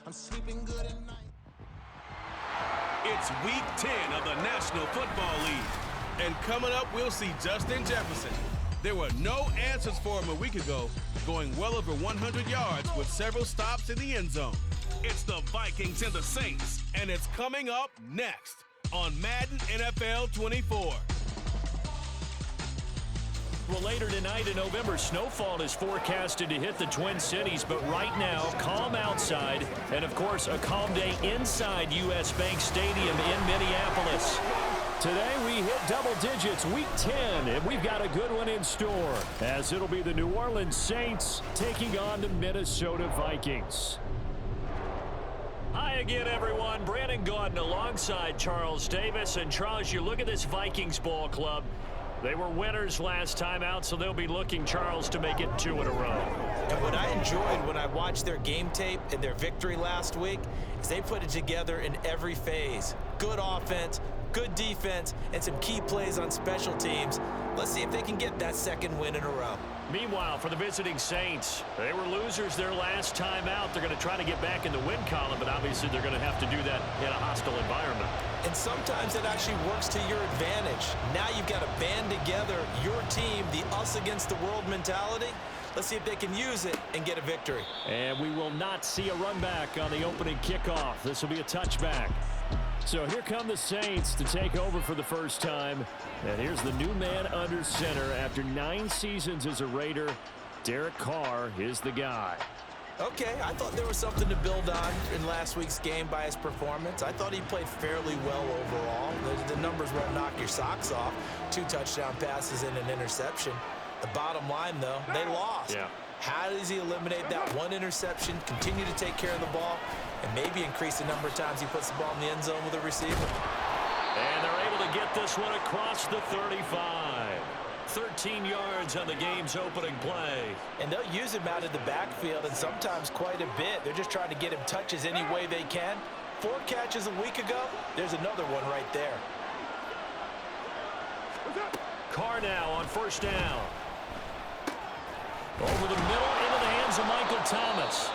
I'm sleeping good at night. It's Week 10 of the National Football League. And coming up, we'll see Justin Jefferson. There were no answers for him a week ago, going well over 100 yards with several stops in the end zone. It's the Vikings and the Saints, and it's coming up next on Madden NFL 24. Well, later tonight in November, snowfall is forecasted to hit the Twin Cities, but right now, calm outside, and of course, a calm day inside U.S. Bank Stadium in Minneapolis. Today, we hit double digits, Week 10, and we've got a good one in store, as it'll be the New Orleans Saints taking on the Minnesota Vikings. Hi again, everyone. Brandon Gaudin alongside Charles Davis. And Charles, you look at this Vikings ball club. They were winners last time out, so they'll be looking, Charles, to make it 2 in a row. And what I enjoyed when I watched their game tape and their victory last week is they put it together in every phase. Good offense, good defense, and some key plays on special teams. Let's see if they can get that second win in a row. Meanwhile, for the visiting Saints, they were losers their last time out. They're going to try to get back in the win column, but obviously they're going to have to do that in a hostile environment. And sometimes it actually works to your advantage. Now you've got to band together your team, the us against the world mentality. Let's see if they can use it and get a victory. And we will not see a run back on the opening kickoff. This will be a touchback. So here come the Saints to take over for the first time. And here's the new man under center after 9 seasons as a Raider. Derek Carr is the guy. Okay, I thought there was something to build on in last week's game by his performance. I thought he played fairly well overall. The numbers won't knock your socks off. 2 touchdown passes and an interception. The bottom line, though, they lost. Yeah. How does he eliminate that 1 interception, continue to take care of the ball, and maybe increase the number of times he puts the ball in the end zone with a receiver? And they're able to get this one across the 35. 13 yards on the game's opening play. And they'll use him out of the backfield, and sometimes quite a bit. They're just trying to get him touches any way they can. 4 catches a week ago. There's another one right there. Carr now on first down. Over the middle into the hands of Michael Thomas.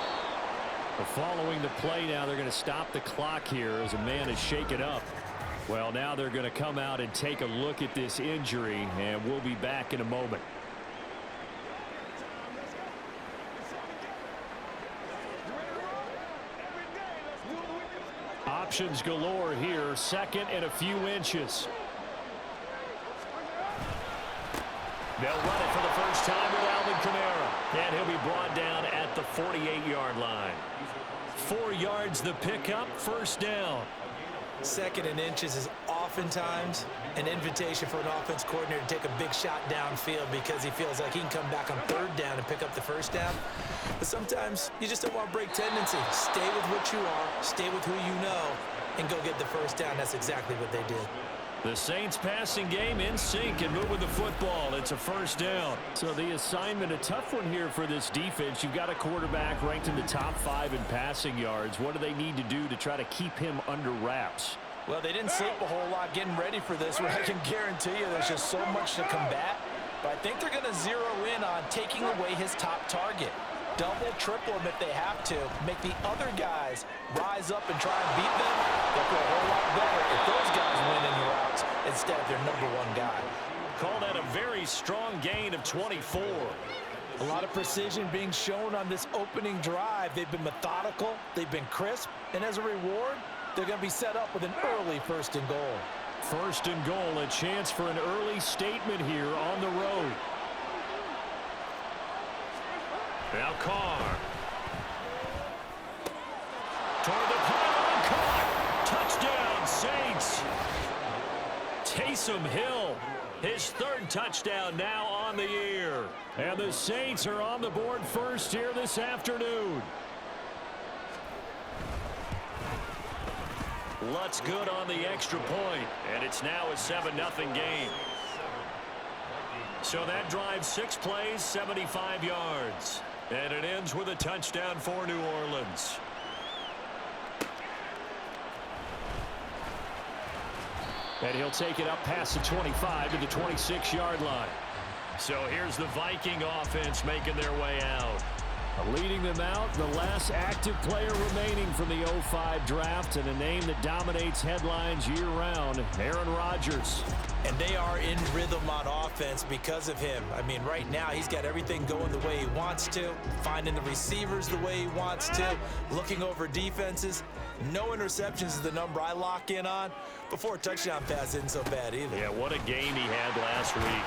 Following the play now, they're going to stop the clock here as a man is shaken up. Well, now they're going to come out and take a look at this injury, and we'll be back in a moment. Options galore here, second and a few inches. They'll run it for the first time with Alvin Kamara, and he'll be brought down at the 48-yard line. 4 yards the pickup, first down. Second and inches is oftentimes an invitation for an offense coordinator to take a big shot downfield because he feels like he can come back on 3rd down and pick up the first down. But sometimes you just don't want to break tendency. Stay with what you are, stay with who you know, and go get the first down. That's exactly what they did. The Saints passing game in sync and moving the football. It's a first down. So the assignment, a tough one here for this defense. You've got a quarterback ranked in the top 5 in passing yards. What do they need to do to try to keep him under wraps? Well, they didn't sleep a whole lot getting ready for this one. I can guarantee you there's just so much to combat. But I think they're going to zero in on taking away his top target. Double, triple him if they have to. Make the other guys rise up and try and beat them. They'll feel a whole lot better if those guys win in routes instead of their number 1 guy. Call that a very strong gain of 24. A lot of precision being shown on this opening drive. They've been methodical. They've been crisp. And as a reward, they're going to be set up with an early 1st and goal. 1st and goal, a chance for an early statement here on the road. Now Carr. Toward the pylon, caught. Touchdown, Saints. Taysom Hill, his 3rd touchdown now on the year. And the Saints are on the board first here this afternoon. Lutz good on the extra point, and it's now a 7-0 game. So that drives 6 plays, 75 yards. And it ends with a touchdown for New Orleans. And he'll take it up past the 25 to the 26-yard line. So here's the Viking offense making their way out. Leading them out, the last active player remaining from the '05 draft, and a name that dominates headlines year-round, Aaron Rodgers. And they are in rhythm on offense because of him. I mean, right now, he's got everything going the way he wants to, finding the receivers the way he wants to, looking over defenses. No interceptions is the number I lock in on. Before a touchdown pass isn't so bad either. Yeah, what a game he had last week.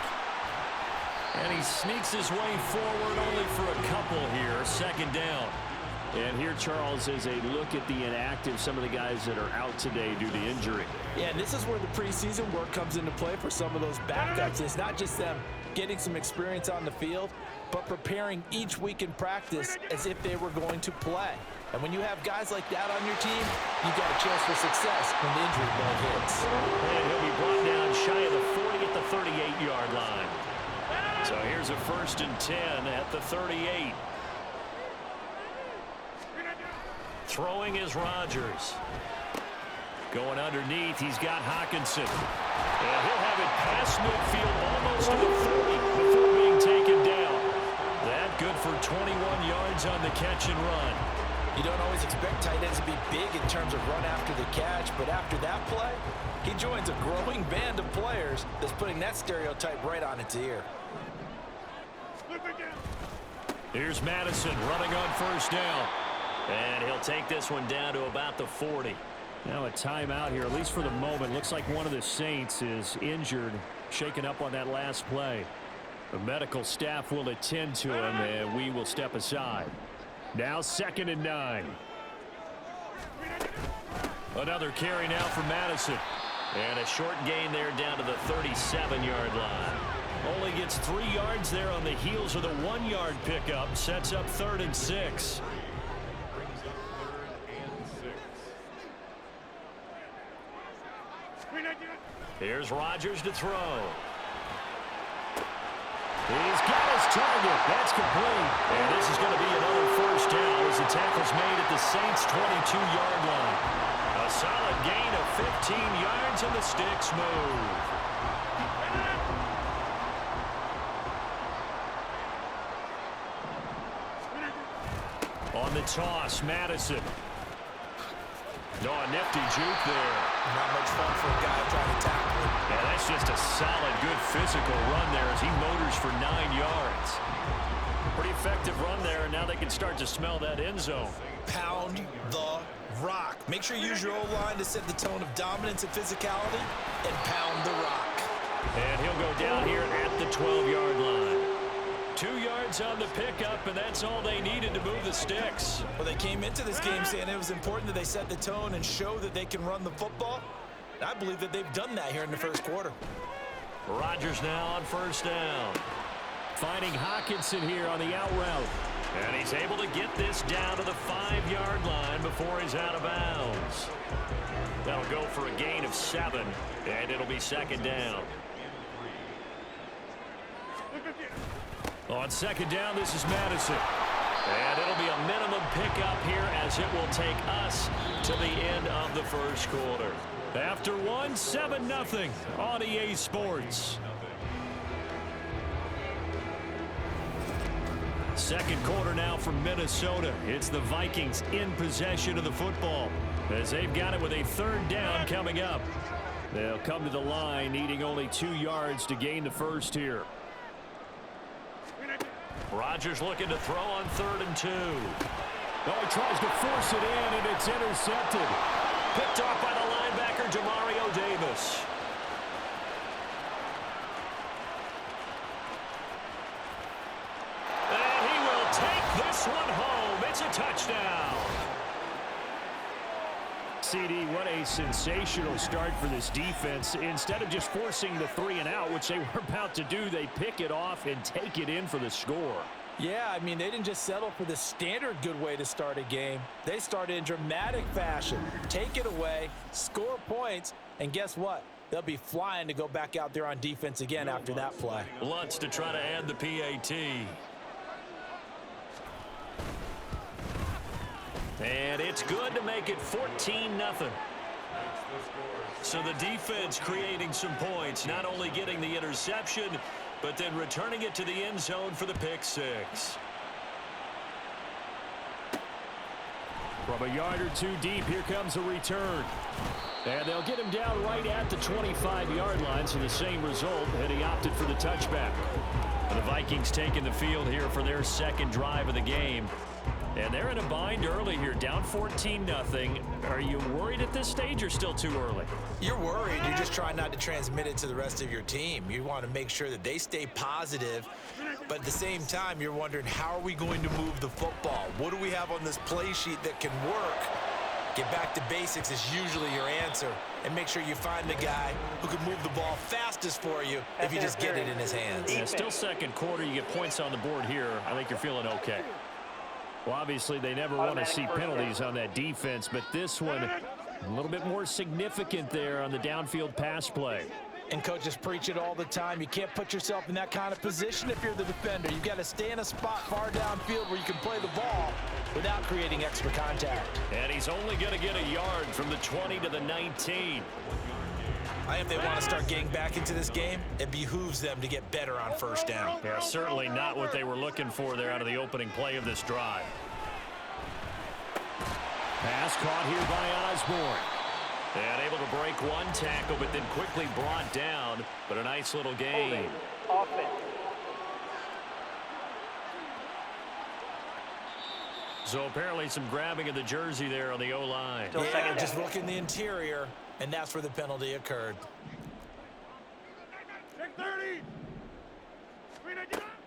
And he sneaks his way forward only for a couple here. Second down. And here, Charles, is a look at the inactive, some of the guys that are out today due to injury. Yeah, and this is where the preseason work comes into play for some of those backups. It's not just them getting some experience on the field, but preparing each week in practice as if they were going to play. And when you have guys like that on your team, you've got a chance for success when the injury bug hits. And he'll be brought down shy of the 40 at the 38-yard line. So here's a 1st and 10 at the 38. Throwing is Rodgers. Going underneath, he's got Hockenson. And he'll have it past midfield almost to the 30 before being taken down. That good for 21 yards on the catch and run. You don't always expect tight ends to be big in terms of run after the catch, but after that play, he joins a growing band of players that's putting that stereotype right on its ear. Here's Madison running on 1st down. And he'll take this one down to about the 40. Now a timeout here, at least for the moment. Looks like one of the Saints is injured, shaken up on that last play. The medical staff will attend to him, and we will step aside. Now 2nd and 9. Another carry now for Madison. And a short gain there down to the 37-yard line. Only gets 3 yards there on the heels of the 1-yard pickup. Sets up 3rd and 6. Here's Rodgers to throw. He's got his target. That's complete. And this is going to be another 1st down as the tackle's made at the Saints' 22-yard line. A solid gain of 15 yards and the sticks move. On the toss, Madison. No, a nifty juke there. Not much fun for a guy trying to tackle him. Yeah, that's just a solid, good physical run there as he motors for 9 yards. Pretty effective run there, and now they can start to smell that end zone. Pound the rock. Make sure you use your O-line to set the tone of dominance and physicality, and pound the rock. And he'll go down here at the 12-yard line. 2 yards on the pickup, and that's all they needed to move the sticks. Well, they came into this game saying it was important that they set the tone and show that they can run the football. I believe that they've done that here in the 1st quarter. Rodgers now on 1st down. Finding Hockenson here on the out route. And he's able to get this down to the 5-yard line before he's out of bounds. That'll go for a gain of 7, and it'll be 2nd down. On 2nd down, this is Madison. And it'll be a minimum pickup here as it will take us to the end of the 1st quarter. After 1, 7-0 on EA Sports. 2nd quarter now from Minnesota. It's the Vikings in possession of the football as they've got it with a 3rd down coming up. They'll come to the line needing only 2 yards to gain the 1st here. Rodgers looking to throw on 3rd and 2. Oh, he tries to force it in, and it's intercepted. Picked off by the linebacker, Demario Davis. And he will take this one home. It's a touchdown. CD, what a sensational start for this defense. Instead of just forcing the 3 and out, which they were about to do, they pick it off and take it in for the score. Yeah, I mean, they didn't just settle for the standard good way to start a game. They started in dramatic fashion. Take it away, score points, and guess what? They'll be flying to go back out there on defense again after that play. Lutz to try to add the PAT. And it's good to make it 14-0. So the defense creating some points, not only getting the interception, but then returning it to the end zone for the pick 6. From a yard or two deep, here comes a return. And they'll get him down right at the 25-yard line, so the same result, and he opted for the touchback. The Vikings taking the field here for their second drive of the game. And they're in a bind early here, down 14-0. Are you worried at this stage or still too early? You're worried. You're just trying not to transmit it to the rest of your team. You want to make sure that they stay positive, but at the same time, you're wondering, how are we going to move the football? What do we have on this play sheet that can work? Get back to basics is usually your answer, and make sure you find the guy who can move the ball fastest for you if you just get it in his hands. Yeah, still second quarter. You get points on the board here. I think you're feeling okay. Well, obviously, they never want to see penalties on that defense, but this one a little bit more significant there on the downfield pass play. And coaches preach it all the time. You can't put yourself in that kind of position if you're the defender. You've got to stay in a spot far downfield where you can play the ball without creating extra contact. And he's only going to get a yard from the 20 to the 19. If they want to start getting back into this game, it behooves them to get better on first down. Yeah, certainly not what they were looking for there out of the opening play of this drive. Pass caught here by Osborne. And able to break one tackle, but then quickly brought down. But a nice little gain. So apparently some grabbing of the jersey there on the O-line. Yeah, just look in the interior, and that's where the penalty occurred.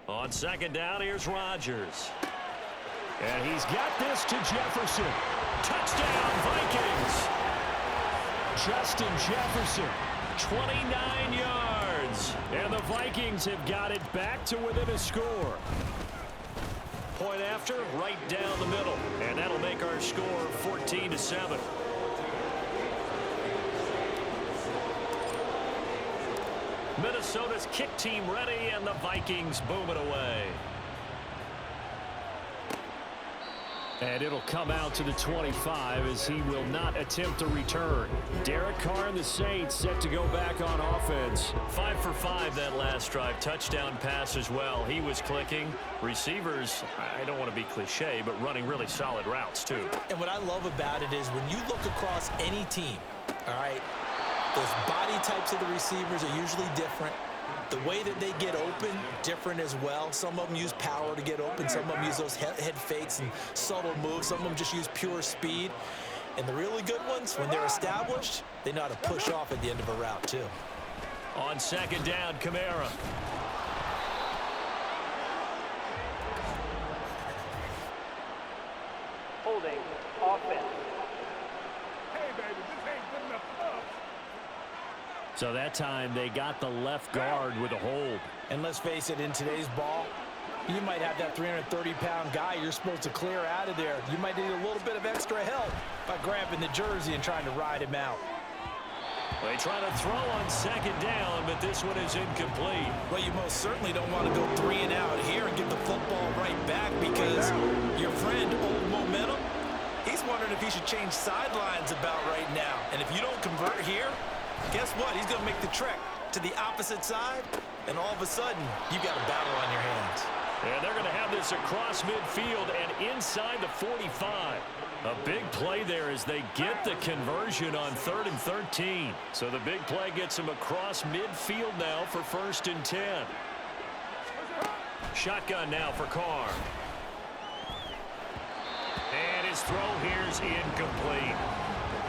On second down, here's Rodgers. And he's got this to Jefferson. Touchdown, Vikings. Justin Jefferson, 29 yards. And the Vikings have got it back to within a score. Point after, right down the middle. And that'll make our score 14-7. Minnesota's kick team ready, and the Vikings boom it away. And it'll come out to the 25 as he will not attempt a return. Derek Carr and the Saints set to go back on offense. 5 for 5 that last drive. Touchdown pass as well. He was clicking. Receivers, I don't want to be cliche, but running really solid routes too. And what I love about it is when you look across any team, all right, those body types of the receivers are usually different. The way that they get open, different as well. Some of them use power to get open. Some of them use those head fakes and subtle moves. Some of them just use pure speed. And the really good ones, when they're established, they know how to push off at the end of a route, too. On second down, Kamara. Holding offense. So that time they got the left guard with a hold. And let's face it, in today's ball, you might have that 330-pound guy you're supposed to clear out of there. You might need a little bit of extra help by grabbing the jersey and trying to ride him out. They try to throw on second down, but this one is incomplete. Well, you most certainly don't want to go 3 and out here and give the football right back, because your friend, Old Momentum, he's wondering if he should change sidelines about right now. And if you don't convert here, guess what? He's going to make the trek to the opposite side, and all of a sudden, you've got a battle on your hands. And they're going to have this across midfield and inside the 45. A big play there as they get the conversion on 3rd and 13. So the big play gets them across midfield now for 1st and 10. Shotgun now for Carr. And his throw here's incomplete.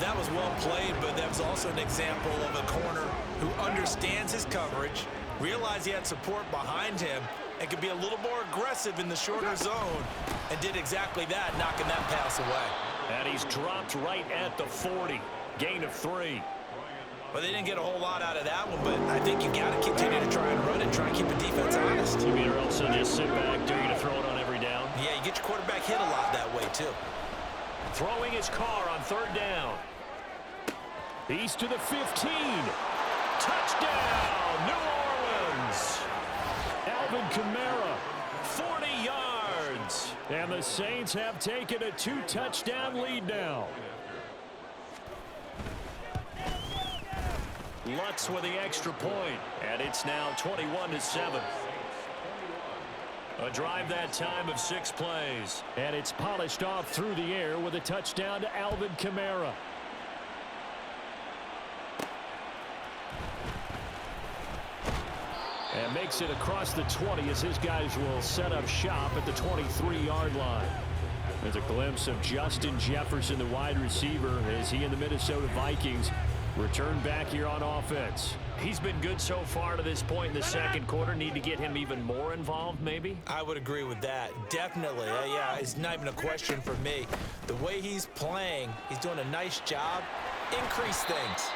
That was well played, but that was also an example of a corner who understands his coverage, realized he had support behind him, and could be a little more aggressive in the shorter zone, and did exactly that, knocking that pass away. And he's dropped right at the 40. Gain of 3. Well, they didn't get a whole lot out of that one, but I think you got to continue to try and run and try and keep the defense honest. You mean, or else they'll just sit back, dare you to throw it on every down? Yeah, you get your quarterback hit a lot that way, too. Throwing his Carr on 3rd down. He's to the 15. Touchdown, New Orleans. Alvin Kamara, 40 yards. And the Saints have taken a 2-touchdown lead now. Lutz with the extra point, and it's now 21-7. A drive that time of 6 plays. And it's polished off through the air with a touchdown to Alvin Kamara. And makes it across the 20 as his guys will set up shop at the 23-yard line. There's a glimpse of Justin Jefferson, the wide receiver, as he and the Minnesota Vikings return back here on offense. He's been good so far to this point in the second quarter. Need to get him even more involved, maybe? I would agree with that. Definitely. Yeah, it's not even a question for me. The way he's playing, he's doing a nice job. Increase things.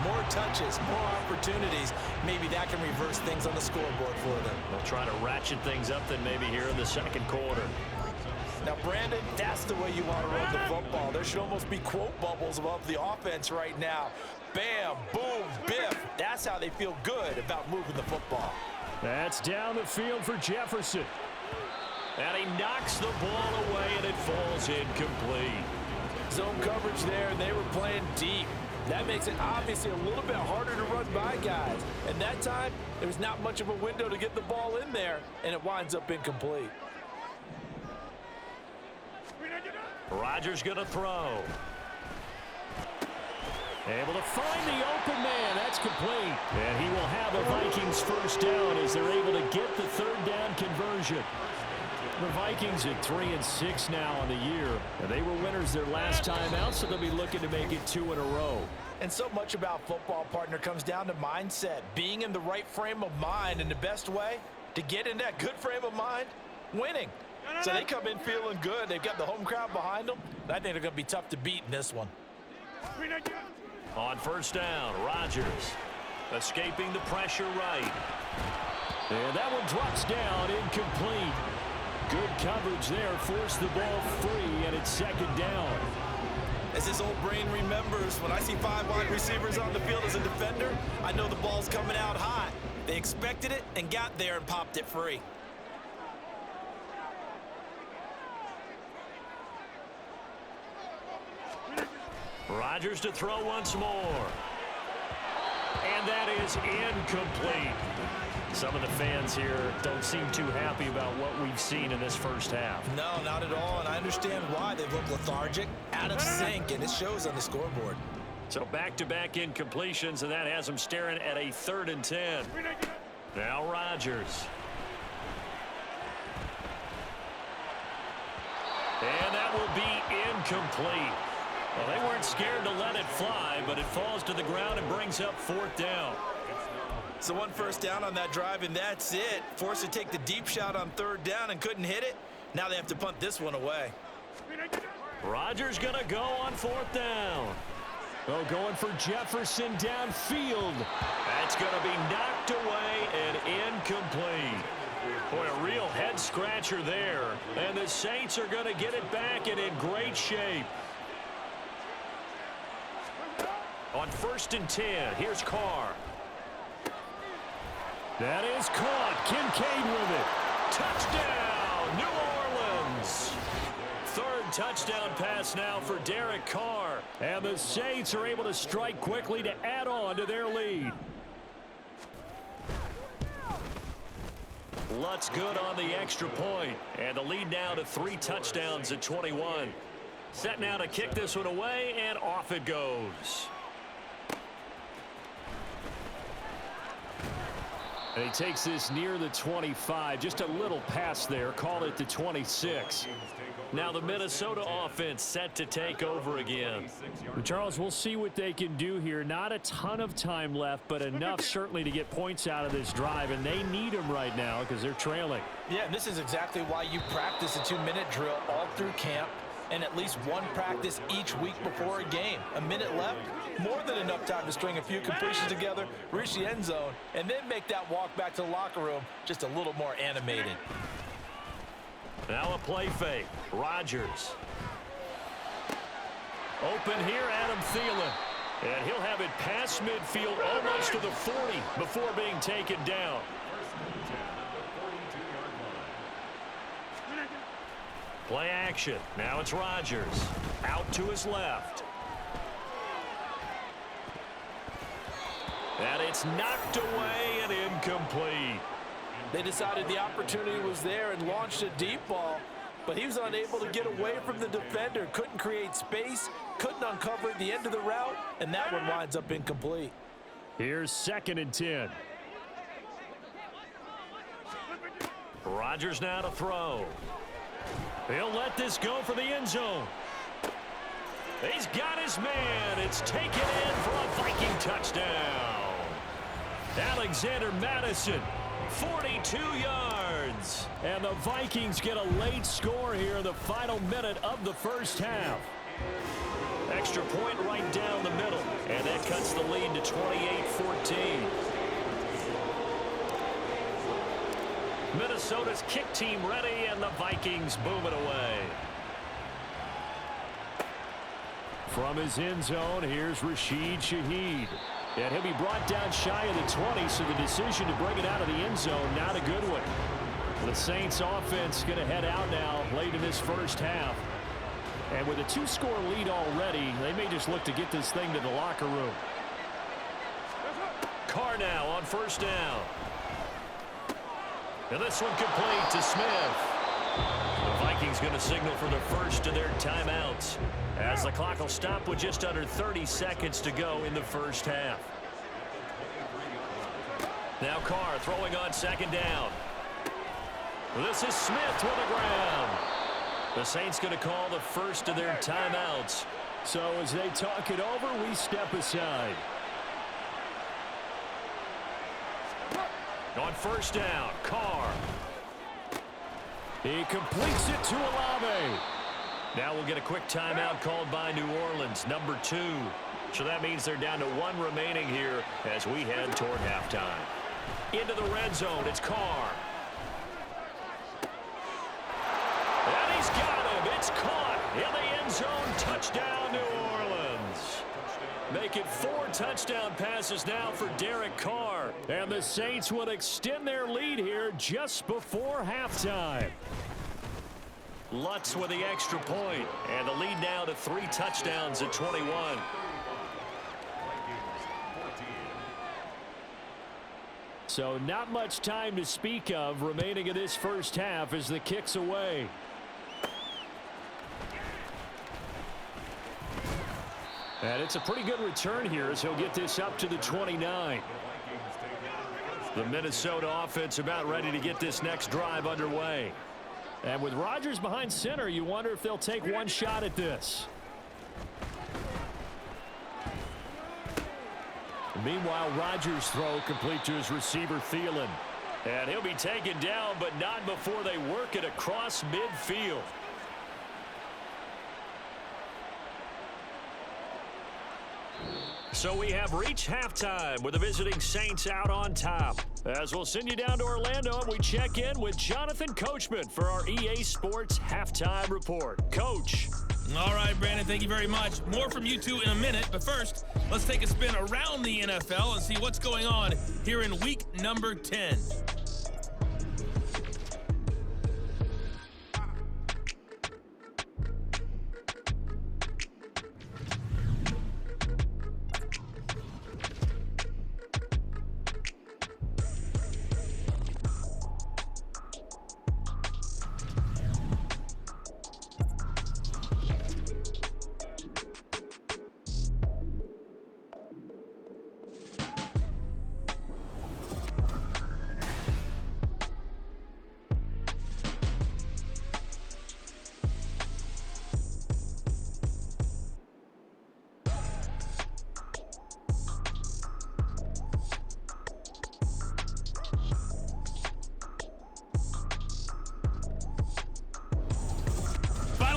More touches, more opportunities. Maybe that can reverse things on the scoreboard for them. They'll try to ratchet things up then maybe here in the second quarter. Now, Brandon, that's the way you want to run the football. There should almost be quote bubbles above the offense right now. Bam, boom, biff. That's how they feel good about moving the football. That's down the field for Jefferson. And he knocks the ball away, and it falls incomplete. Zone coverage there, and they were playing deep. That makes it obviously a little bit harder to run by guys. And that time, there was not much of a window to get the ball in there, and it winds up incomplete. Rodgers going to throw. Able to find the open man. That's complete. And he will have a Vikings first down as they're able to get the third down conversion. The Vikings at 3-6 now on the year. And they were winners their last time out, so they'll be looking to make it 2 in a row. And so much about football, partner, comes down to mindset. Being in the right frame of mind, and the best way to get in that good frame of mind, winning. So they come in feeling good. They've got the home crowd behind them. I think they're going to be tough to beat in this one. On first down, Rodgers escaping the pressure right. And that one drops down, incomplete. Good coverage there, forced the ball free, and it's second down. As his old brain remembers, when I see 5 wide receivers on the field as a defender, I know the ball's coming out hot. They expected it and got there and popped it free. Rodgers to throw once more. And that is incomplete. Some of the fans here don't seem too happy about what we've seen in this first half. No, not at all, and I understand why. They look lethargic, out of sync, and it shows on the scoreboard. So back-to-back incompletions, and that has them staring at a 3rd and 10. Now Rodgers. And that will be incomplete. Well, they weren't scared to let it fly, but it falls to the ground and brings up 4th down. So 1 first down on that drive, and that's it. Forced to take the deep shot on 3rd down and couldn't hit it. Now they have to punt this one away. Rodgers going to go on 4th down. Oh, going for Jefferson downfield. That's going to be knocked away and incomplete. Boy, a real head-scratcher there. And the Saints are going to get it back and in great shape. On 1st and 10, here's Carr. That is caught. Kincaid with it. Touchdown, New Orleans. 3rd touchdown pass now for Derek Carr. And the Saints are able to strike quickly to add on to their lead. Lutz good on the extra point. And the lead now to 3 touchdowns at 21. Set now to kick this one away, and off it goes. And he takes this near the 25. Just a little pass there. Call it the 26. Now the Minnesota offense set to take over again. Charles, we'll see what they can do here. Not a ton of time left, but enough certainly to get points out of this drive. And they need them right now because they're trailing. Yeah, and this is exactly why you practice a 2-minute drill all through camp and at least 1 practice each week before a game. A minute left, more than enough time to string a few completions together, reach the end zone, and then make that walk back to the locker room just a little more animated. Now a play fake. Rodgers. Open here, Adam Thielen. And he'll have it past midfield almost to the 40 before being taken down. Play action. Now it's Rodgers. Out to his left. And it's knocked away and incomplete. They decided the opportunity was there and launched a deep ball, but he was unable to get away from the defender, couldn't create space, couldn't uncover the end of the route, and that one winds up incomplete. Here's 2nd and 10. Rodgers now to throw. He'll let this go for the end zone. He's got his man. It's taken in for a Viking touchdown. Alexander Madison, 42 yards. And the Vikings get a late score here in the final minute of the first half. Extra point right down the middle. And that cuts the lead to 28-14. Minnesota's kick team ready, and the Vikings boom it away. From his end zone, here's Rashid Shaheed. And he'll be brought down shy of the 20, so the decision to bring it out of the end zone, not a good one. The Saints offense going to head out now late in this first half. And with a 2-score lead already, they may just look to get this thing to the locker room. Carr now on first down. And this one complete to Smith. The Vikings going to signal for the first of their timeouts, as the clock will stop with just under 30 seconds to go in the first half. Now Carr throwing on 2nd down. This is Smith to the ground. The Saints going to call the first of their timeouts. So as they talk it over, we step aside. On first down, Carr. He completes it to Olave. Now we'll get a quick timeout called by New Orleans, number 2. So that means they're down to 1 remaining here as we head toward halftime. Into the red zone, it's Carr. And he's got him. It's caught in the end zone. Touchdown, New Orleans. Make it 4 touchdown passes now for Derek Carr. And the Saints will extend their lead here just before halftime. Lutz with the extra point, and the lead now to 3 touchdowns at 21. So not much time to speak of remaining in this first half as the kick's away. And it's a pretty good return here as he'll get this up to the 29. The Minnesota offense about ready to get this next drive underway. And with Rodgers behind center, you wonder if they'll take one shot at this. Meanwhile, Rodgers' throw complete to his receiver, Thielen. And he'll be taken down, but not before they work it across midfield. So we have reached halftime with the visiting Saints out on top. As we'll send you down to Orlando, and we check in with Jonathan Coachman for our EA Sports Halftime Report. Coach. All right, Brandon, thank you very much. More from you two in a minute, but first, let's take a spin around the NFL and see what's going on here in week number 10.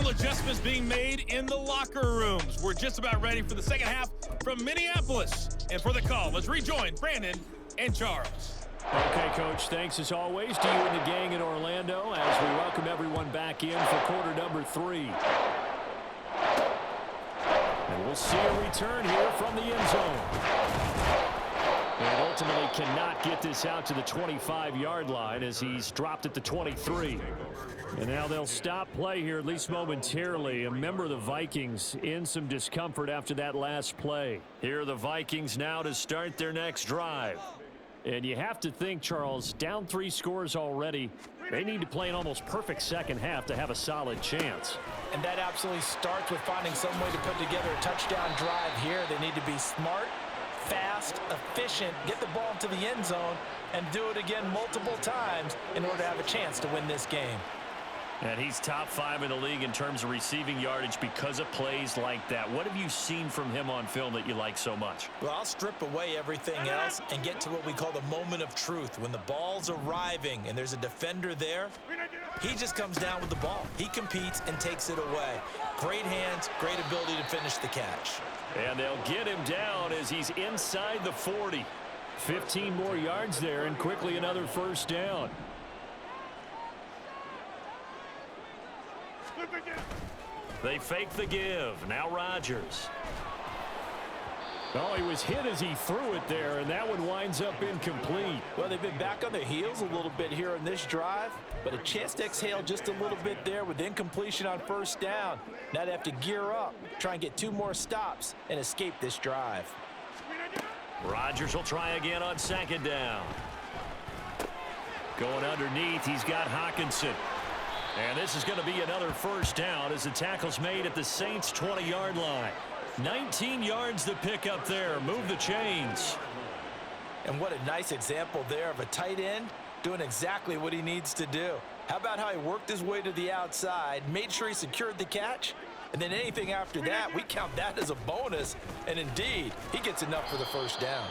Adjustments being made in the locker rooms. We're just about ready for the second half from Minneapolis. And for the call, let's rejoin Brandon and Charles. Okay, Coach, thanks as always to you and the gang in Orlando as we welcome everyone back in for quarter number 3. And we'll see a return here from the end zone. And ultimately cannot get this out to the 25-yard line as he's dropped at the 23. And now they'll stop play here, at least momentarily. A member of the Vikings in some discomfort after that last play. Here are the Vikings now to start their next drive. And you have to think, Charles, down 3 scores already. They need to play an almost perfect second half to have a solid chance. And that absolutely starts with finding some way to put together a touchdown drive here. They need to be smart, fast, efficient, get the ball into the end zone, and do it again multiple times in order to have a chance to win this game. And he's top 5 in the league in terms of receiving yardage because of plays like that. What have you seen from him on film that you like so much? Well, I'll strip away everything else and get to what we call the moment of truth. When the ball's arriving and there's a defender there, he just comes down with the ball. He competes and takes it away. Great hands, great ability to finish the catch. And they'll get him down as he's inside the 40. 15 more yards there and quickly another first down. They fake the give. Now Rodgers. Oh, he was hit as he threw it there, and that one winds up incomplete. Well, they've been back on their heels a little bit here in this drive, but a chance to exhale just a little bit there with incompletion on first down. Now they have to gear up, try and get 2 more stops, and escape this drive. Rodgers will try again on second down. Going underneath, he's got Hawkinson. And this is going to be another first down as the tackle's made at the Saints' 20-yard line. 19 yards to pick up there. Move the chains. And what a nice example there of a tight end doing exactly what he needs to do. How about how he worked his way to the outside, made sure he secured the catch, and then anything after that, we count that as a bonus. And indeed, he gets enough for the first down.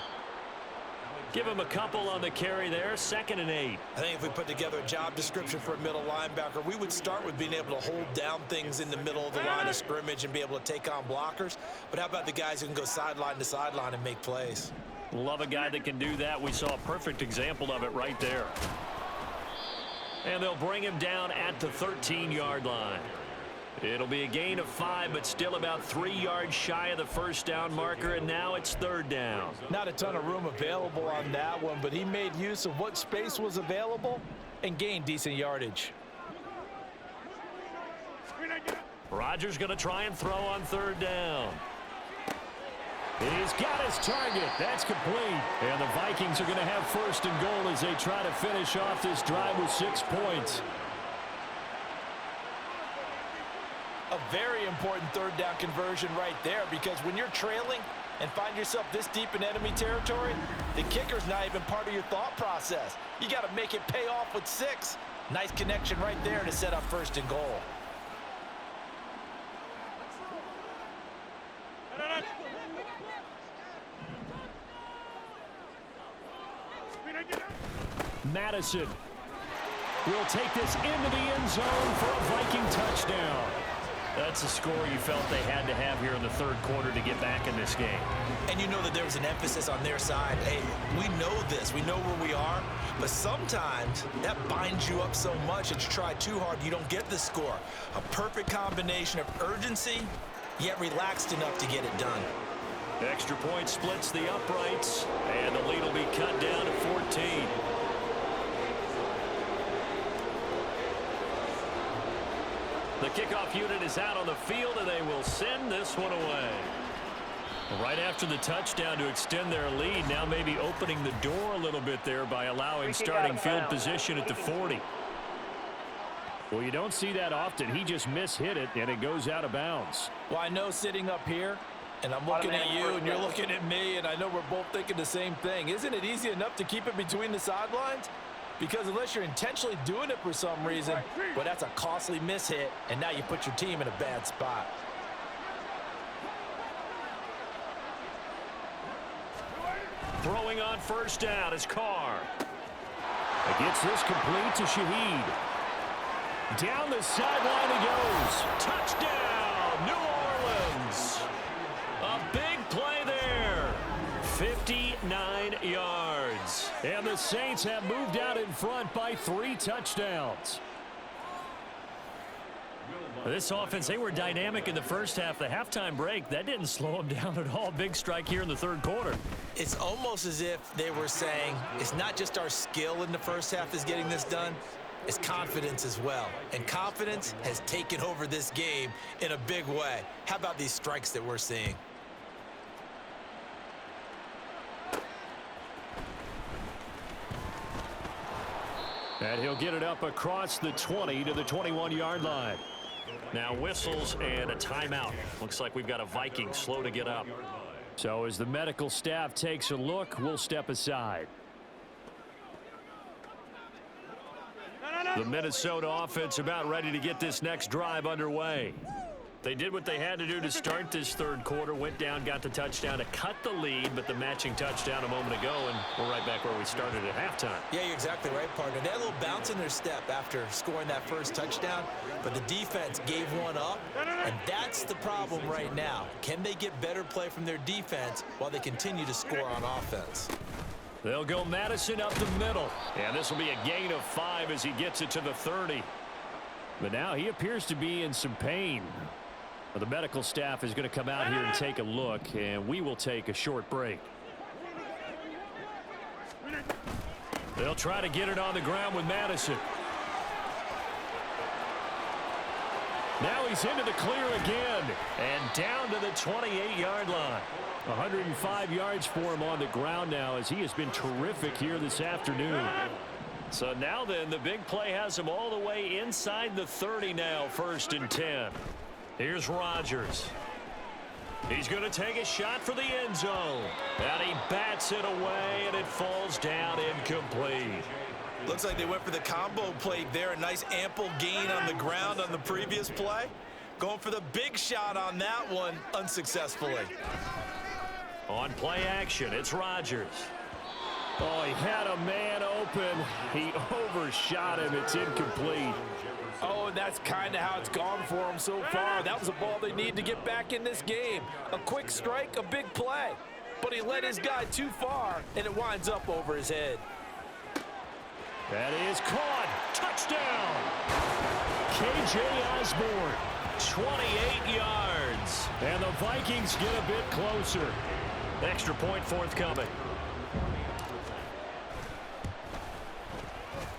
Give him a couple on the carry there. 2nd and 8. I think if we put together a job description for a middle linebacker, we would start with being able to hold down things in the middle of the line of scrimmage and be able to take on blockers. But how about the guys who can go sideline to sideline and make plays? Love a guy that can do that. We saw a perfect example of it right there. And they'll bring him down at the 13-yard line. It'll be a gain of 5, but still about 3 yards shy of the first down marker, and now it's 3rd down. Not a ton of room available on that one, but he made use of what space was available and gained decent yardage. Rodgers going to try and throw on 3rd down. He's got his target. That's complete. And the Vikings are going to have 1st and goal as they try to finish off this drive with 6 points. A very important 3rd down conversion right there, because when you're trailing and find yourself this deep in enemy territory, the kicker's not even part of your thought process. You got to make it pay off with 6. Nice connection right there to set up 1st and goal. Madison will take this into the end zone for a Viking touchdown. That's a score you felt they had to have here in the 3rd quarter to get back in this game. And you know that there was an emphasis on their side. Hey, we know this. We know where we are. But sometimes that binds you up so much that you try too hard, you don't get the score. A perfect combination of urgency, yet relaxed enough to get it done. Extra point splits the uprights, and the lead will be cut down to 14. The kickoff unit is out on the field, and they will send this one away. Right after the touchdown to extend their lead, now maybe opening the door a little bit there by allowing starting field position at the 40. Well, you don't see that often. He just mishit it, and it goes out of bounds. Well, I know sitting up here, and I'm looking at you, and you're looking at me, and I know we're both thinking the same thing. Isn't it easy enough to keep it between the sidelines? Because unless you're intentionally doing it for some reason, well, that's a costly mishit, and now you put your team in a bad spot. Throwing on 1st down is Carr. Gets this complete to Shaheed. Down the sideline he goes. Touchdown, New Orleans. A big play there. 59 yards. And the Saints have moved out in front by 3 touchdowns. This offense, they were dynamic in the first half. The halftime break, that didn't slow them down at all. Big strike here in the 3rd quarter. It's almost as if they were saying, it's not just our skill in the first half that's getting this done, it's confidence as well. And confidence has taken over this game in a big way. How about these strikes that we're seeing? And he'll get it up across the 20 to the 21-yard line. Now whistles and a timeout. Looks like we've got a Viking slow to get up. So as the medical staff takes a look, we'll step aside. The Minnesota offense about ready to get this next drive underway. They did what they had to do to start this third quarter, went down, got the touchdown to cut the lead, but the matching touchdown a moment ago, and we're right back where we started at halftime. Yeah, you're exactly right, partner. They had a little bounce in their step after scoring that first touchdown, but the defense gave one up, and that's the problem right now. Can they get better play from their defense while they continue to score on offense? They'll go Madison up the middle, and this will be a gain of 5 as he gets it to the 30. But now he appears to be in some pain. The medical staff is going to come out here and take a look, and we will take a short break. They'll try to get it on the ground with Madison. Now he's into the clear again, and down to the 28-yard line. 105 yards for him on the ground now, as he has been terrific here this afternoon. So now then, the big play has him all the way inside the 30 now, 1st and 10. Here's Rodgers. He's going to take a shot for the end zone. And he bats it away, and it falls down incomplete. Looks like they went for the combo play there. A nice ample gain on the ground on the previous play. Going for the big shot on that one unsuccessfully. On play action, it's Rodgers. Oh, he had a man open. He overshot him. It's incomplete. Oh, and that's kind of how it's gone for them so far. That was a ball they need to get back in this game. A quick strike, a big play. But he led his guy too far, and it winds up over his head. That is caught. Touchdown. K.J. Osborne, 28 yards. And the Vikings get a bit closer. Extra point forthcoming.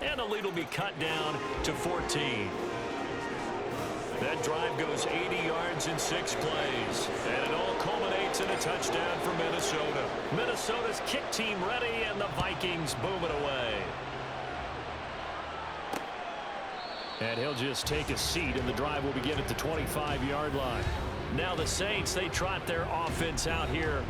And the lead will be cut down to 14. That drive goes 80 yards in 6 plays. And it all culminates in a touchdown for Minnesota. Minnesota's kick team ready, and the Vikings boom it away. And he'll just take a seat, and the drive will begin at the 25-yard line. Now the Saints, they trot their offense out here.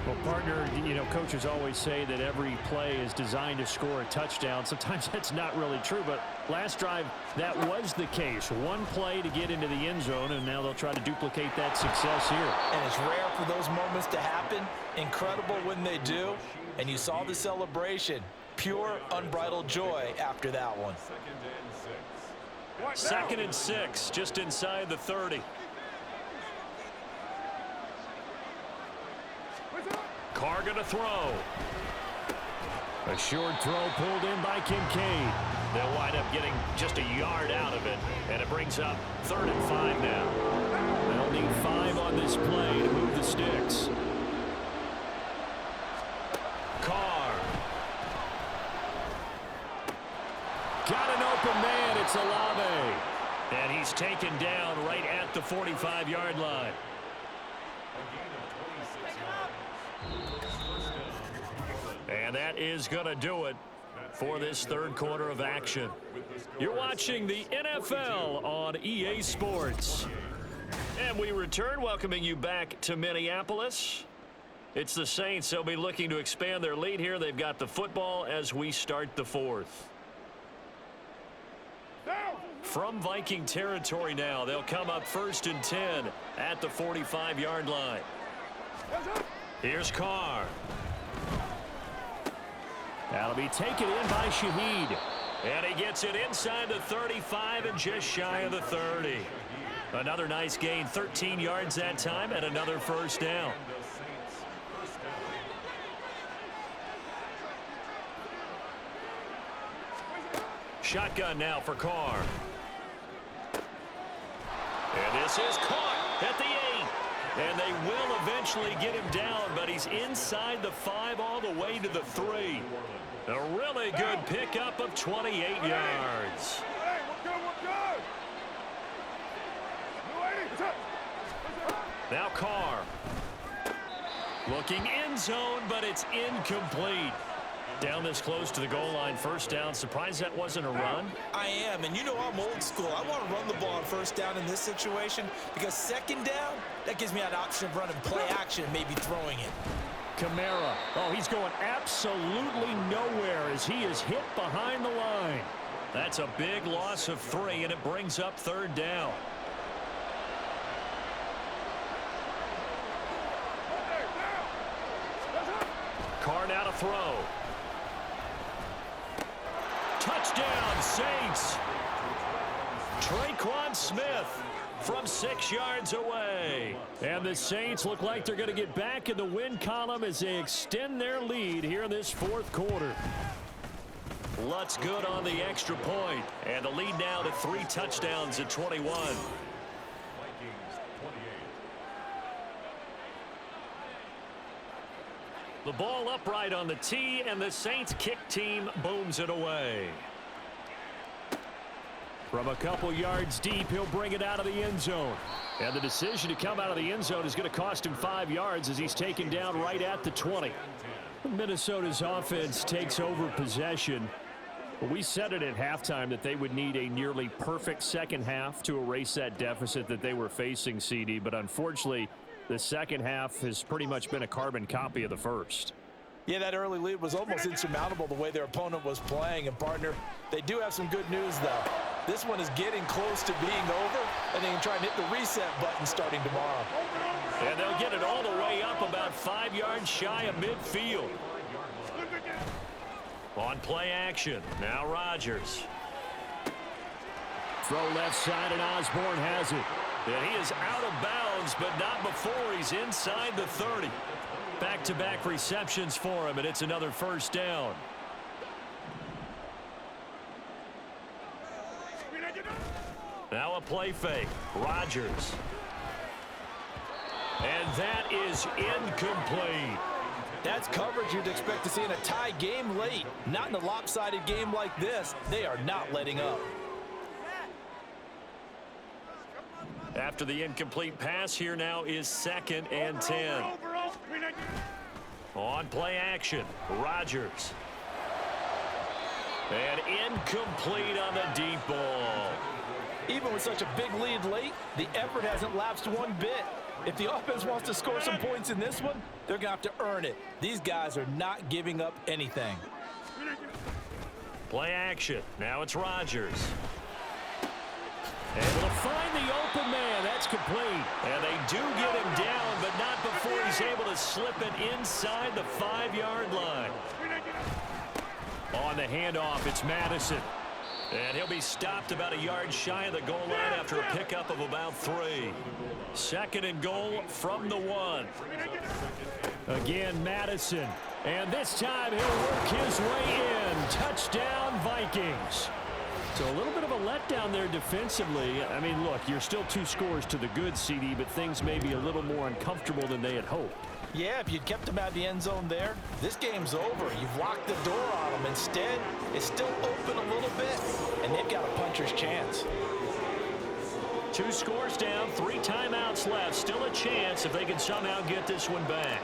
Well, partner, you know, coaches always say that every play is designed to score a touchdown. Sometimes that's not really true, but last drive, that was the case. One play to get into the end zone, and now they'll try to duplicate that success here. And it's rare for those moments to happen. Incredible when they do. And you saw the celebration. Pure, unbridled joy after that one. 2nd and 6, just inside the 30. Carr going to throw. A short throw pulled in by Kincaid. They'll wind up getting just a yard out of it, and it brings up 3rd and 5 now. They'll need 5 on this play to move the sticks. Carr. Got an open man. It's Olave. And he's taken down right at the 45-yard line. And that is going to do it for this third quarter of action. You're watching the NFL on EA Sports. And we return, welcoming you back to Minneapolis. It's the Saints. They'll be looking to expand their lead here. They've got the football as we start the 4th. From Viking territory now, they'll come up 1st and 10 at the 45-yard line. Here's Carr. That'll be taken in by Shaheed. And he gets it inside the 35 and just shy of the 30. Another nice gain, 13 yards that time, and another 1st down. Shotgun now for Carr. And this is caught at the 8. And they will eventually get him down, but he's inside the 5 all the way to the 3. A really good pickup of 28 yards. Now Carr. Looking end zone, but it's incomplete. Down this close to the goal line, first down. Surprised that wasn't a run? I am, and you know I'm old school. I want to run the ball on first down in this situation because second down, that gives me an option of running play action, maybe throwing it. Kamara. Oh, he's going absolutely nowhere as he is hit behind the line. That's a big loss of 3, and it brings up third down. Carr now to throw. Touchdown, Saints. Traquan Smith from 6 yards away. And the Saints look like they're going to get back in the win column as they extend their lead here in this fourth quarter. Lutz good on the extra point. And the lead now to 3 touchdowns at 21. The ball upright on the tee, and the Saints kick team booms it away. From a couple yards deep, he'll bring it out of the end zone. And the decision to come out of the end zone is going to cost him 5 yards as he's taken down right at the 20. Minnesota's offense takes over possession. We said it at halftime that they would need a nearly perfect second half to erase that deficit that they were facing, CD, but unfortunately, the second half has pretty much been a carbon copy of the first. Yeah, that early lead was almost insurmountable the way their opponent was playing. And, partner, they do have some good news, though. This one is getting close to being over, and they can try and hit the reset button starting tomorrow. And they'll get it all the way up about 5 yards shy of midfield. On play action, now Rodgers. Throw left side, and Osborne has it. And he is out of bounds, but not before he's inside the 30. Back-to-back receptions for him, and it's another first down. Now a play fake. Rodgers. And that is incomplete. That's coverage you'd expect to see in a tie game late. Not in a lopsided game like this. They are not letting up. After the incomplete pass, here now is 2nd and 10. On play action, Rodgers. And incomplete on the deep ball. Even with such a big lead late, the effort hasn't lapsed one bit. If the offense wants to score some points in this one, they're going to have to earn it. These guys are not giving up anything. Play action. Now it's Rodgers. Able to find the open man. That's complete. And they do get him down, but not before he's able to slip it inside the 5-yard line. On the handoff, it's Madison. And he'll be stopped about a yard shy of the goal line after a pickup of about 3. 2nd and goal from the 1. Again, Madison. And this time he'll work his way in. Touchdown, Vikings. So a little bit of a letdown there defensively. I mean, look, you're still 2 scores to the good, CD, but things may be a little more uncomfortable than they had hoped. Yeah, if you'd kept them out of the end zone there, this game's over. You've locked the door on them. Instead, it's still open a little bit, and they've got a puncher's chance. 2 scores down, 3 timeouts left. Still a chance if they can somehow get this one back.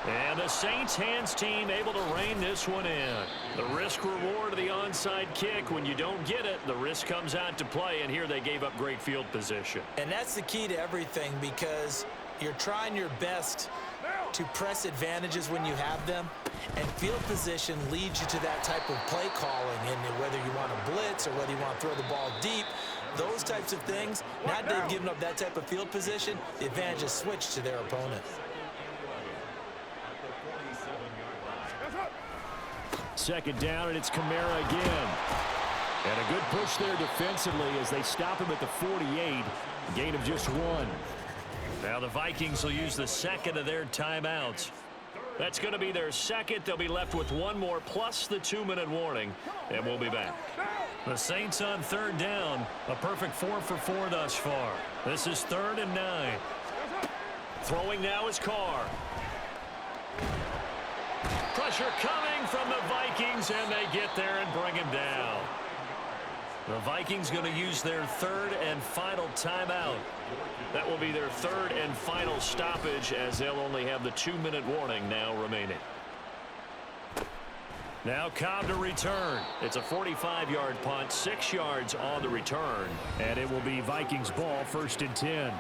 And the Saints hands team able to rein this one in. The risk reward of the onside kick. When you don't get it, the risk comes out to play, and here they gave up great field position. And that's the key to everything, because you're trying your best to press advantages when you have them, and field position leads you to that type of play calling. And whether you want to blitz or whether you want to throw the ball deep, those types of things, now that they've given up that type of field position, the advantage is switched to their opponent. 2nd down, and it's Kamara again. And a good push there defensively as they stop him at the 48. Gain of just 1. Now the Vikings will use the 2nd of their timeouts. That's going to be their 2nd. They'll be left with 1 more plus the 2-minute warning, and we'll be back. The Saints on 3rd down. A perfect 4 for 4 thus far. This is 3rd and 9. Throwing now is Carr. Pressure coming from the Vikings, and they get there and bring him down. The Vikings going to use their 3rd and final timeout. That will be their third and final stoppage, as they'll only have the 2-minute warning now remaining. Now Cobb to return. It's a 45-yard punt, 6 yards on the return. And it will be Vikings ball, 1st and 10.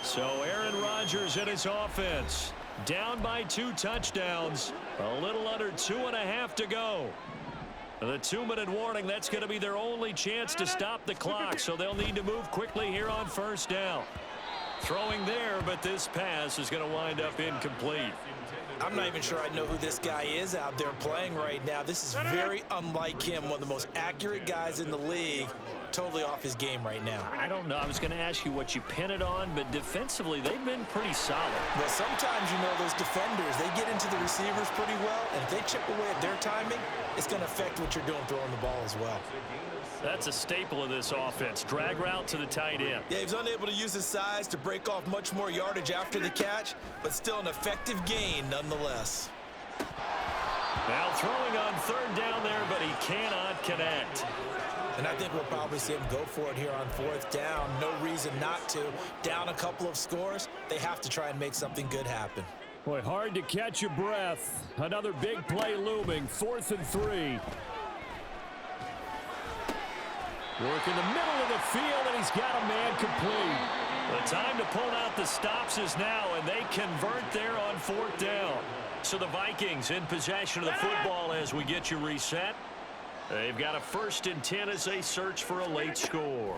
So Aaron Rodgers and his offense down by 2 touchdowns. A little under 2.5 to go. The 2-minute warning, that's going to be their only chance to stop the clock, so they'll need to move quickly here on 1st down. Throwing there, but this pass is going to wind up incomplete. I'm not even sure I know who this guy is out there playing right now. This is very unlike him, one of the most accurate guys in the league. Totally off his game right now. I don't know. I was going to ask you what you pin it on, but defensively, they've been pretty solid. Well, sometimes, you know, those defenders, they get into the receivers pretty well, and if they chip away at their timing, it's going to affect what you're doing throwing the ball as well. That's a staple of this offense. Drag route to the tight end. Yeah, he was unable to use his size to break off much more yardage after the catch, but still an effective gain nonetheless. Now throwing on 3rd down there, but he cannot connect. And I think we'll probably see him go for it here on 4th down. No reason not to. Down a couple of scores, they have to try and make something good happen. Boy, hard to catch your breath. Another big play looming. 4th and 3. Work in the middle of the field, and he's got a man complete. The time to pull out the stops is now, and they convert there on 4th down. So the Vikings in possession of the football as we get you reset. They've got a 1st and 10 as they search for a late score.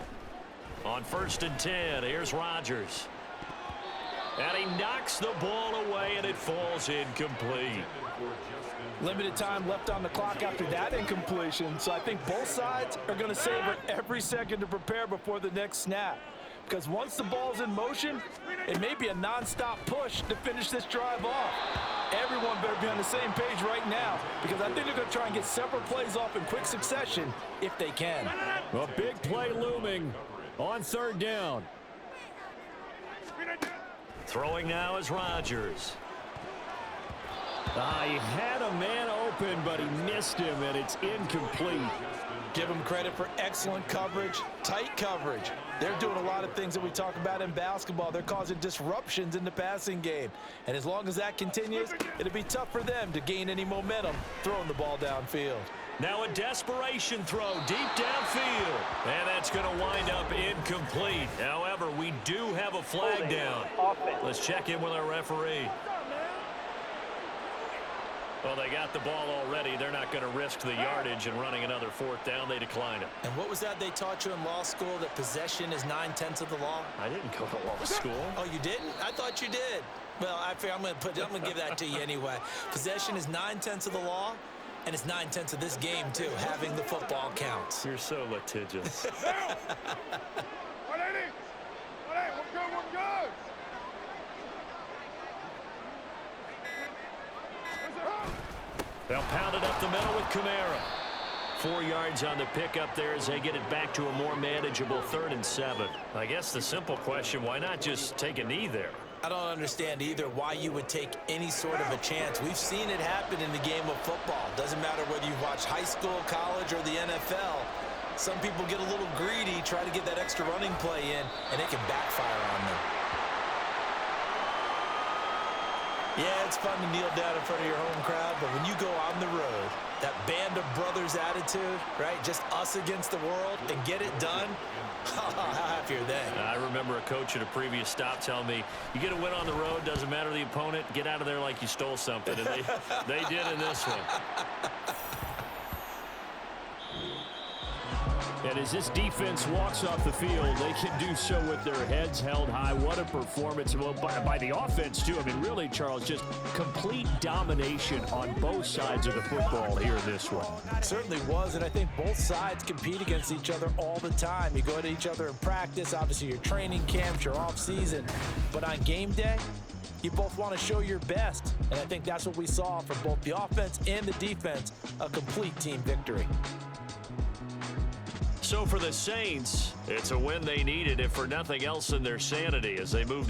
On 1st and 10, here's Rodgers. And he knocks the ball away, and it falls incomplete. Limited time left on the clock after that incompletion, so I think both sides are going to savor every second to prepare before the next snap. Because once the ball's in motion, it may be a non-stop push to finish this drive off. Everyone better be on the same page right now, because I think they're going to try and get several plays off in quick succession if they can. A big play looming on 3rd down. Throwing now is Rodgers. He had a man open, but he missed him, and it's incomplete. Give them credit for excellent coverage, tight coverage. They're doing a lot of things that we talk about in basketball. They're causing disruptions in the passing game. And as long as that continues, it'll be tough for them to gain any momentum throwing the ball downfield. Now a desperation throw deep downfield. And that's going to wind up incomplete. However, we do have a flag down. Let's check in with our referee. Well, they got the ball already. They're not going to risk the yardage and running another 4th down. They decline it. And what was that they taught you in law school, that possession is 9/10 of the law? I didn't go to law school. Oh, you didn't? I thought you did. Well, I'm going to give that to you anyway. Possession is 9/10 of the law, and it's 9/10 of this game, too. Having the football counts. You're so litigious. They'll pound it up the middle with Kamara. 4 yards on the pickup there as they get it back to a more manageable 3rd and 7. I guess the simple question, why not just take a knee there? I don't understand either why you would take any sort of a chance. We've seen it happen in the game of football. Doesn't matter whether you watch high school, college, or the NFL. Some people get a little greedy, try to get that extra running play in, and it can backfire on them. Yeah, it's fun to kneel down in front of your home crowd, but when you go on the road, that band of brothers attitude, right? Just us against the world and get it done. How happy are they? I remember a coach at a previous stop telling me, you get a win on the road, doesn't matter the opponent, get out of there like you stole something. And they did in this one. And as this defense walks off the field, they can do so with their heads held high. What a performance by the offense, too. I mean, really, Charles, just complete domination on both sides of the football here in this one. It certainly was, and I think both sides compete against each other all the time. You go to each other in practice, obviously your training camps, your off-season. But on game day, you both want to show your best. And I think that's what we saw from both the offense and the defense, a complete team victory. So for the Saints, it's a win they needed, if for nothing else, in their sanity as they move